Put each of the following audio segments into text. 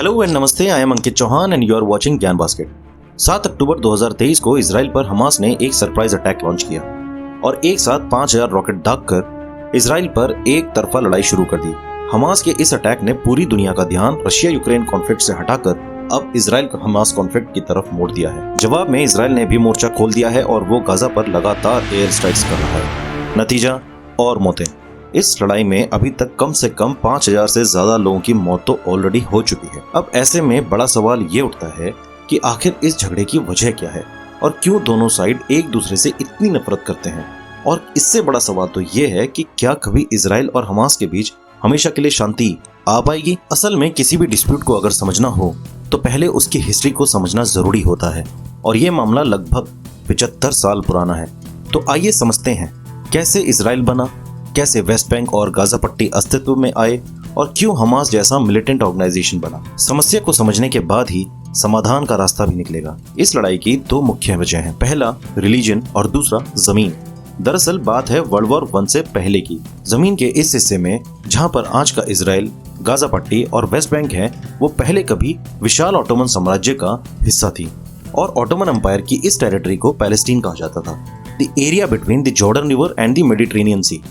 Hello and नमस्ते, I am Ankit Chauhan and you are watching Gyan basket. 7 October 2023 को Israel पर Hamas ने एक सरप्राइज अटैक लॉन्च किया और एक साथ 5000 रॉकेट दागकर इजराइल पर एक तरफा लड़ाई शुरू कर दी। हमास के इस अटैक ने पूरी दुनिया का ध्यान रशिया यूक्रेन कॉन्फ्लिक्ट से हटाकर अब इजराइल का हमास कॉन्फ्लिक्ट की तरफ मोड़ दिया है। जवाब में इजराइल ने भी मोर्चा खोल दिया है और वो गाजा पर लगातार एयर स्ट्राइक्स कर रहा है। नतीजा और मौतें। इस लड़ाई में अभी तक कम से कम 5000 से ज्यादा लोगों की मौत तो ऑलरेडी हो चुकी है। अब ऐसे में बड़ा सवाल ये उठता है कि आखिर इस झगड़े की वजह क्या है और क्यों दोनों साइड एक दूसरे से इतनी नफरत करते हैं। और इससे बड़ा सवाल तो ये है कि क्या कभी इजराइल और हमास के बीच हमेशा के लिए शांति आ पाएगी। असल में किसी भी डिस्प्यूट को अगर समझना हो तो पहले उसकी हिस्ट्री को समझना जरूरी होता है और ये मामला लगभग 75 साल पुराना है। तो आइए समझते हैं कैसे इजराइल बना, कैसे वेस्ट बैंक और गाजा पट्टी अस्तित्व में आए और क्यों हमास जैसा मिलिटेंट ऑर्गेनाइजेशन बना। समस्या को समझने के बाद ही समाधान का रास्ता भी निकलेगा। इस लड़ाई की दो मुख्य वजह हैं, पहला रिलीजन और दूसरा जमीन। दरअसल बात है वर्ल्ड वॉर 1 से पहले की। जमीन के इस हिस्से में जहां पर आज का इजराइल, गाजा पट्टी और वेस्ट बैंक है, वो पहले कभी विशाल ऑटोमन साम्राज्य का हिस्सा थी और ऑटोमन एम्पायर की इस टेरिटरी को पैलेस्टीन कहा जाता था, the area between the Jordan river and the Mediterranean sea.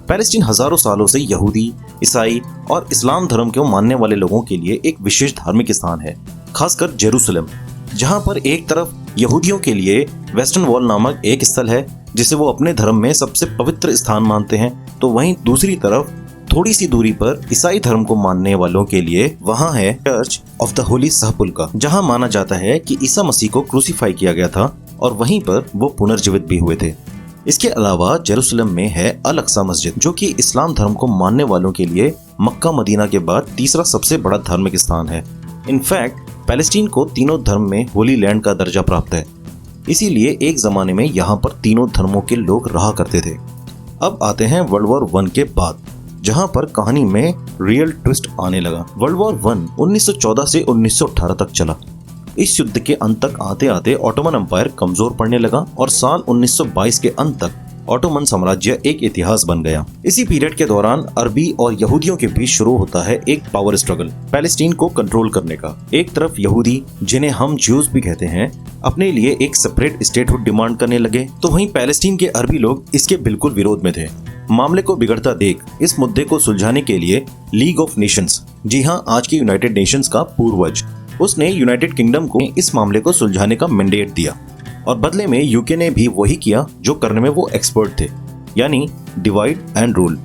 Palestine हजारों सालों से यहूदी, ईसाई और इस्लाम धर्म को मानने वाले लोगों के लिए एक विशेष धार्मिक स्थान है, खासकर जेरूसलम, जहां पर एक तरफ यहूदियों के लिए वेस्टर्न वॉल नामक एक स्थल है जिसे वो अपने धर्म में सबसे पवित्र स्थान मानते हैं, तो वहीं दूसरी तरफ थोड़ी सी दूरी पर ईसाई धर्म को मानने वालों के लिए वहां है चर्च ऑफ द होली सहपुल्का, जहां माना जाता है कि ईसा मसीह को क्रूसीफाई किया गया था और वहीं पर वो पुनर्जीवित भी हुए थे। इसके अलावा जेरूसलम में है अल अक्सा मस्जिद, जो कि इस्लाम धर्म को मानने वालों के लिए मक्का मदीना के बाद तीसरा सबसे बड़ा धार्मिक स्थान है। इनफैक्ट पैलेस्टीन को तीनों धर्म में होली लैंड का दर्जा प्राप्त है, इसीलिए एक जमाने में यहाँ पर तीनों धर्मों के लोग रहा करते थे। अब आते हैं वर्ल्ड वॉर 1 के बाद, जहाँ पर कहानी में रियल ट्विस्ट आने लगा। वर्ल्ड वॉर 1 1914 से 1918 तक चला। इस युद्ध के अंत तक आते आते ऑटोमन एम्पायर कमजोर पड़ने लगा और साल 1922 के अंत तक ऑटोमन साम्राज्य एक इतिहास बन गया। इसी पीरियड के दौरान अरबी और यहूदियों के बीच शुरू होता है एक पावर स्ट्रगल पैलेस्टीन को कंट्रोल करने का। एक तरफ यहूदी, जिन्हें हम ज्यूज भी कहते हैं, अपने लिए एक सेपरेट स्टेटहुड डिमांड करने लगे, तो वहीं पैलेस्टीन के अरबी लोग इसके बिल्कुल विरोध में थे। मामले को बिगड़ता देख इस मुद्दे को सुलझाने के लिए लीग ऑफ नेशंस, जी हाँ आज की यूनाइटेड नेशंस का पूर्वज, उसने यूनाइटेड किंगडम को इस मामले को सुलझाने का मैंडेट दिया और बदले में यूके ने भी वही किया जो करने में वो एक्सपर्ट थे, यानी डिवाइड एंड रूल।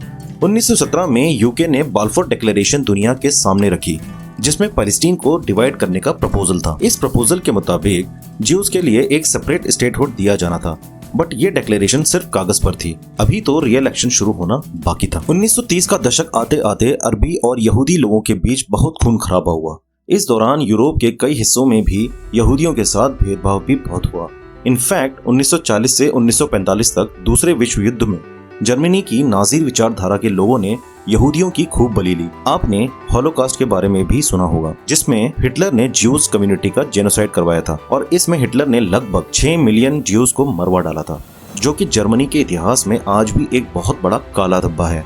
1917 में यूके ने बाल्फोर डिक्लेरेशन दुनिया के सामने रखी, जिसमें पैलेस्टीन को डिवाइड करने का प्रपोजल था। इस प्रपोजल के मुताबिक ज्यूज के लिए एक सेपरेट स्टेटहुड दिया जाना था, बट ये डिक्लेरेशन सिर्फ कागज पर थी, अभी तो रियल एक्शन शुरू होना बाकी था। 1930 का दशक आते आते अरबी और यहूदी लोगों के बीच बहुत खून खराबा हुआ। इस दौरान यूरोप के कई हिस्सों में भी यहूदियों के साथ भेदभाव भी बहुत हुआ। इनफैक्ट 1940 से 1945 तक दूसरे विश्व युद्ध में जर्मनी की नाजी विचारधारा के लोगों ने यहूदियों की खूब बलि ली। आपने हॉलोकॉस्ट के बारे में भी सुना होगा, जिसमें हिटलर ने ज्यूज कम्युनिटी का जेनोसाइड करवाया था और इसमें हिटलर ने लगभग 6 मिलियन ज्यूज को मरवा डाला था, जो कि जर्मनी के इतिहास में आज भी एक बहुत बड़ा काला धब्बा है।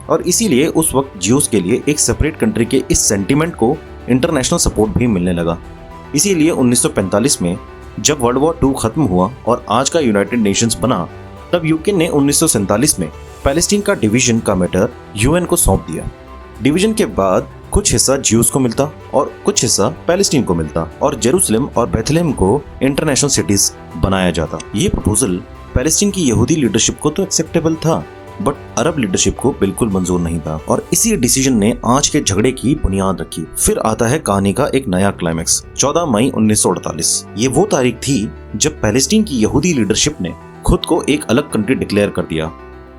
और इसीलिए उस वक्त ज्यूज के लिए एक सेपरेट कंट्री के इस सेंटिमेंट को इंटरनेशनल सपोर्ट भी मिलने लगा। इसीलिए 1945 में जब वर्ल्ड वॉर 2 खत्म हुआ और आज का यूनाइटेड नेशंस बना, तब यूके ने 1947 में पैलेस्टीन का डिवीजन का मैटर यूएन को सौंप दिया। डिवीजन के बाद कुछ हिस्सा ज्यूज को मिलता और कुछ हिस्सा पैलेस्टीन को मिलता और जेरूसलम और बेथलेहम को इंटरनेशनल सिटीज बनाया जाता। ये प्रपोजल पैलेस्टीन की यहूदी लीडरशिप को तो एक्सेप्टेबल था, बट अरब लीडरशिप को बिल्कुल मंजूर नहीं था और इसी डिसीजन ने आज के झगड़े की बुनियाद रखी। फिर आता है कहानी का एक नया क्लाइमेक्स, 14 मई 1948। ये वो तारीख थी जब पैलेस्टीन की यहूदी लीडरशिप ने खुद को एक अलग कंट्री डिक्लेयर कर दिया,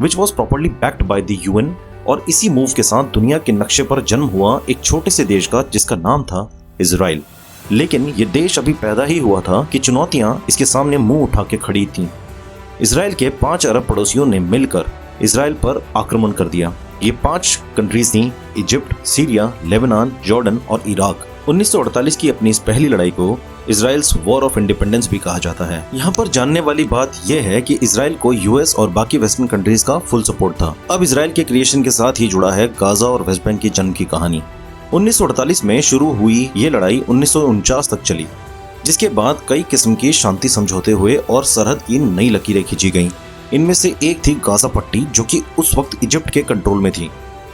which was properly backed by the UN. और इसी मूव के साथ दुनिया के नक्शे पर जन्म हुआ एक छोटे से देश का, जिसका नाम था इजराइल। लेकिन ये देश अभी पैदा ही हुआ था कि चुनौतियां इसके सामने मुंह उठा के खड़ी थीं। इजराइल के 5 अरब पड़ोसियों ने मिलकर इजराइल पर आक्रमण कर दिया। ये 5 कंट्रीज थी, इजिप्ट, सीरिया, लेबनान, जॉर्डन और इराक। 1948 की अपनी इस पहली लड़ाई को इजराइल्स वॉर ऑफ इंडिपेंडेंस भी कहा जाता है। यहाँ पर जानने वाली बात यह है कि इजराइल को यूएस और बाकी वेस्टर्न कंट्रीज का फुल सपोर्ट था। अब इजराइल के क्रिएशन के साथ ही जुड़ा है गाजा और वेस्ट बैंक की जन्म की कहानी। 1948 में शुरू हुई ये लड़ाई 1949 तक चली, जिसके बाद कई किस्म की शांति समझौते हुए और सरहद की नई लकीरें खींची गईं। इनमें से एक थी गाजा पट्टी, जो कि उस वक्त इजिप्ट के कंट्रोल में थी,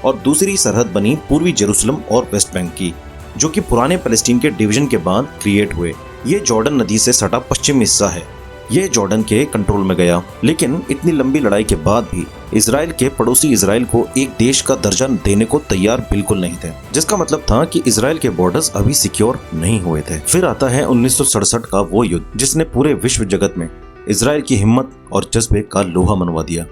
और दूसरी सरहद बनी पूर्वी जेरूसलम और वेस्ट बैंक की, जो कि पुराने पैलेस्टीन के डिवीजन के बाद क्रिएट हुए। ये जॉर्डन नदी से सटा पश्चिमी हिस्सा है। ये जॉर्डन के कंट्रोल में गया, लेकिन इतनी लंबी लड़ाई के बाद भी इजराइल के पड़ोसी इजराइल को एक देश का दर्जा देने को तैयार बिल्कुल नहीं थे, जिसका मतलब था कि इजराइल के बॉर्डर्स अभी सिक्योर नहीं हुए थे। फिर आता है 1967 का वो युद्ध, जिसने पूरे विश्व जगत में इजराइल की हिम्मत और जज्बे का लोहा मनवा दिया।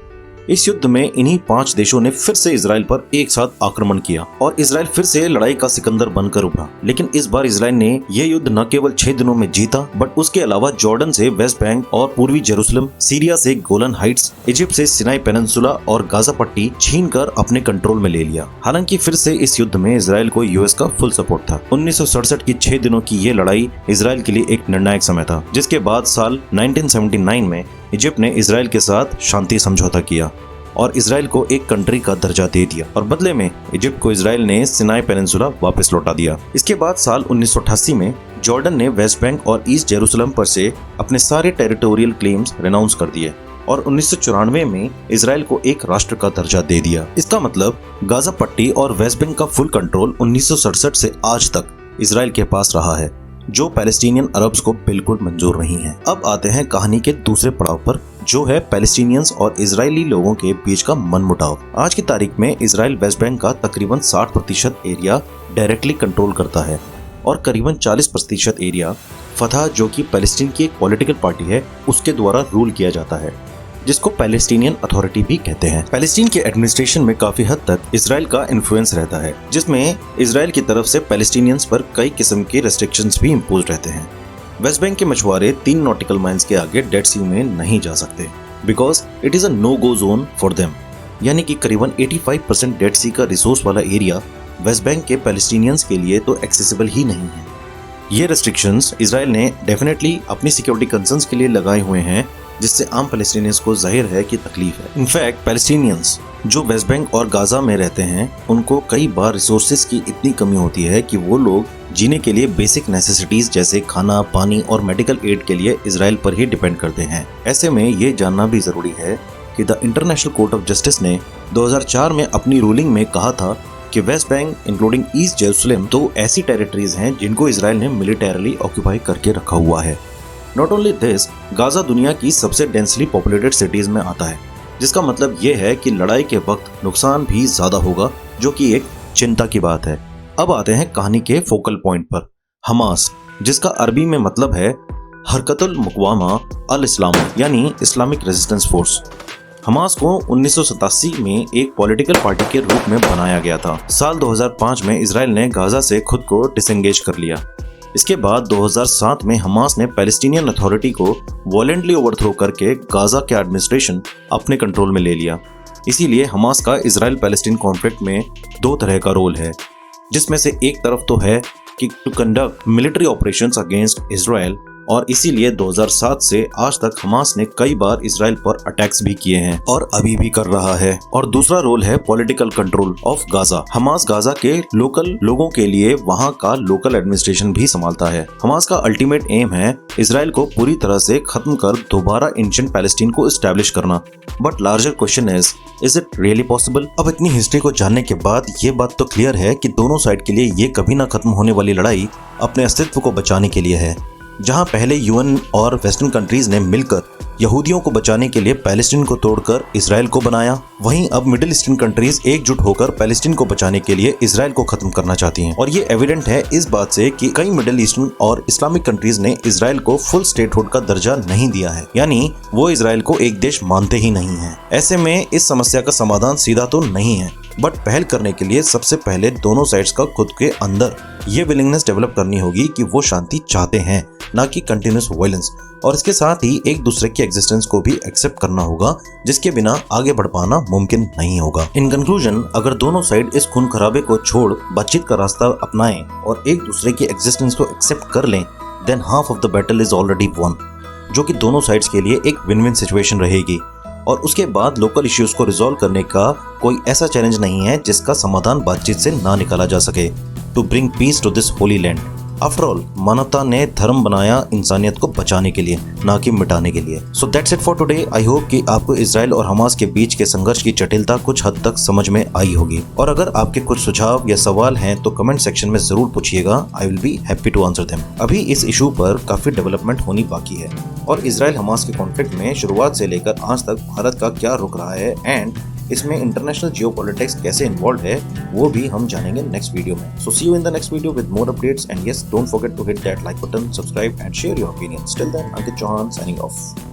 इस युद्ध में इन्हीं 5 देशों ने फिर से इजराइल पर एक साथ आक्रमण किया और इजराइल फिर से लड़ाई का सिकंदर बनकर उभरा। लेकिन इस बार इजराइल ने यह युद्ध न केवल 6 दिनों में जीता, बट उसके अलावा जॉर्डन से वेस्ट बैंक और पूर्वी जेरूसलम, सीरिया से गोलन हाइट्स, इजिप्ट से सिनाई पेनिनसुला और गाजा पट्टी छीनकर अपने कंट्रोल में ले लिया। हालांकि फिर से इस युद्ध में इजराइल को यूएस का फुल सपोर्ट था। 1967 की 6 दिनों की ये लड़ाई इजराइल के लिए एक निर्णायक समय था, जिसके बाद साल 1979 में इजिप्ट ने इजराइल के साथ शांति समझौता किया और इजराइल को एक कंट्री का दर्जा दे दिया, और बदले में इजिप्ट को इजराइल ने सिनाई पेनिनसुला वापस लौटा दिया। इसके बाद साल 1988 में जॉर्डन ने वेस्ट बैंक और ईस्ट जेरूसलम पर से अपने सारे टेरिटोरियल क्लेम्स रेनाउंस कर दिए और 1994 में इजराइल को एक राष्ट्र का दर्जा दे दिया। इसका मतलब गाजा पट्टी और वेस्ट बैंक का फुल कंट्रोल 1967 से आज तक इजराइल के पास रहा है, जो पैलेस्टीनियन अरब्स को बिल्कुल मंजूर नहीं है। अब आते हैं कहानी के दूसरे पड़ाव पर, जो है पैलेस्टीनियंस और इजरायली लोगों के बीच का मनमुटाव। आज की तारीख में इजराइल वेस्ट बैंक का तकरीबन 60% एरिया डायरेक्टली कंट्रोल करता है और करीबन 40% एरिया फतह, जो कि पैलेस्टीन की एक पॉलिटिकल पार्टी है, उसके द्वारा रूल किया जाता है, जिसको पैलेस्टीनियन अथॉरिटी भी कहते हैं। पैलेस्टीन के एडमिनिस्ट्रेशन में काफी हद तक इजराइल का इन्फ्लुएंस रहता है, जिसमें इजराइल की तरफ से पैलेस्टीनियंस पर कई किस्म के रेस्ट्रिक्शंस भी इम्पोज रहते हैं। वेस्ट बैंक के मछुआरे 3 नॉटिकल माइल्स के आगे डेड सी में नहीं जा सकते, because it is a no go zone for them, यानी कि करीबन 85% डेड सी का रिसोर्स वाला एरिया वेस्ट बैंक के पैलेस्टीनियंस के लिए तो एक्सेसिबल ही नहीं है। ये रेस्ट्रिक्शंस इजराइल ने डेफिनेटली अपनी सिक्योरिटी कंसर्न्स के लिए लगाए हुए हैं, जिससे आम पैलेस्टीनियंस को जाहिर है कि तकलीफ है। इनफैक्ट पैलेस्टीनियंस जो वेस्ट बैंक और गाजा में रहते हैं, उनको कई बार रिसोर्सेज की इतनी कमी होती है कि वो लोग जीने के लिए बेसिक नेसेसिटीज जैसे खाना, पानी और मेडिकल एड के लिए इजराइल पर ही डिपेंड करते हैं। ऐसे में ये जानना भी जरूरी है कि the international court of justice ने 2004 में अपनी रूलिंग में कहा था कि West Bank including east Jerusalem तो ऐसी टेरिटरीज हैं जिनको इजराइल ने मिलिटरीली ऑक्यूपाई करके रखा हुआ है। नॉट ओनली दिस, गाजा दुनिया की सबसे डेंसली पॉपुलेटेड सिटीज में आता है, जिसका मतलब ये है कि लड़ाई के वक्त नुकसान भी ज्यादा होगा, जो कि एक चिंता की बात है। अब आते हैं कहानी के फोकल पॉइंट पर, हमास, जिसका अरबी में मतलब है हरकतुल मुक़ावमा अल इस्लाम, यानी इस्लामिक रेजिस्टेंस फोर्स। हमास को 1987 में एक पॉलिटिकल पार्टी के रूप में बनाया गया था। साल 2005 में इजराइल ने गाजा से खुद को डिसएंगेज कर लिया। इसके बाद 2007 में हमास ने पैलेस्टीनियन अथॉरिटी को वॉलेंटली ओवरथ्रो करके गाजा के एडमिनिस्ट्रेशन अपने कंट्रोल में ले लिया। इसीलिए हमास का इजराइल पैलेस्टीन कॉन्फ्लिक्ट में 2 तरह का रोल है, जिसमें से एक तरफ तो है कि to conduct military operations against Israel, और इसीलिए 2007 से आज तक हमास ने कई बार इजराइल पर अटैक्स भी किए हैं और अभी भी कर रहा है। और दूसरा रोल है political control of Gaza. Hamas Gaza के लोकल लोगों के लिए वहां का लोकल एडमिनिस्ट्रेशन भी संभालता है। हमास का अल्टीमेट एम है इजराइल को पूरी तरह से खत्म कर दोबारा एंशिएंट पैलेस्टीन को एस्टैब्लिश करना। But larger question is it really possible? अब इतनी हिस्ट्री को जानने के बाद ये बात तो क्लियर है कि दोनों साइड के लिए ये कभी ना खत्म होने वाली लड़ाई अपने अस्तित्व को बचाने के लिए है। जहां पहले यूएन और वेस्टर्न कंट्रीज ने मिलकर यहूदियों को बचाने के लिए पैलेस्टीन को तोड़कर इजराइल को बनाया, वहीं अब मिडिल ईस्टर्न कंट्रीज एकजुट होकर पैलेस्टीन को बचाने के लिए इजराइल को खत्म करना चाहती हैं। और ये एविडेंट है इस बात से कि कई मिडिल ईस्टर्न और इस्लामिक कंट्रीज ने इजराइल को फुल स्टेटहुड का दर्जा नहीं दिया है, यानी वो इजराइल को एक देश मानते ही नहीं है। ऐसे में इस समस्या का समाधान सीधा तो नहीं है, बट पहल करने के लिए सबसे पहले दोनों साइड्स का खुद के अंदर ये विलिंगनेस डेवलप करनी होगी कि वो शांति चाहते हैं, ना कि कंटिन्यूस वायलेंस। और इसके साथ ही एक दूसरे की एग्जिस्टेंस को भी एक्सेप्ट करना होगा, जिसके बिना आगे बढ़ पाना मुमकिन नहीं होगा। इन कंक्लूजन, अगर दोनों साइड इस खून खराबे को छोड़ बातचीत का रास्ता अपनाएं और एक दूसरे की एग्जिस्टेंस को एक्सेप्ट कर लें, than half of the battle is already one, जो कि दोनों साइड्स के लिए एक विन विन सिचुएशन रहेगी। और उसके बाद लोकल इश्यूज को रिजॉल्व करने का कोई ऐसा चैलेंज नहीं है जिसका समाधान बातचीत से ना निकाला जा सके। to bring peace to this holy land. After all मानवता ने धर्म बनाया इंसानियत को बचाने के लिए, ना कि मिटाने के लिए। So that's it for today. I hope कि आपको इजराइल और हमास के बीच के संघर्ष की जटिलता कुछ हद तक समझ में आई होगी। और अगर आपके कुछ सुझाव या सवाल हैं तो कमेंट सेक्शन में जरूर पूछिएगा। I will be happy to answer them. अभी इस इशू पर काफी डेवलपमेंट होनी बाकी है और इजराइल हमास के कॉन्फ्लिक्ट में शुरुआत से लेकर आज तक भारत का क्या रुख रहा है एंड इसमें इंटरनेशनल जियोपॉलिटिक्स कैसे इन्वॉल्व है वो भी हम जानेंगे नेक्स्ट वीडियो में। So see you in the next video with more updates and yes, don't forget to hit that like button, subscribe and share your opinions. Till then, Ankit Chauhan signing of.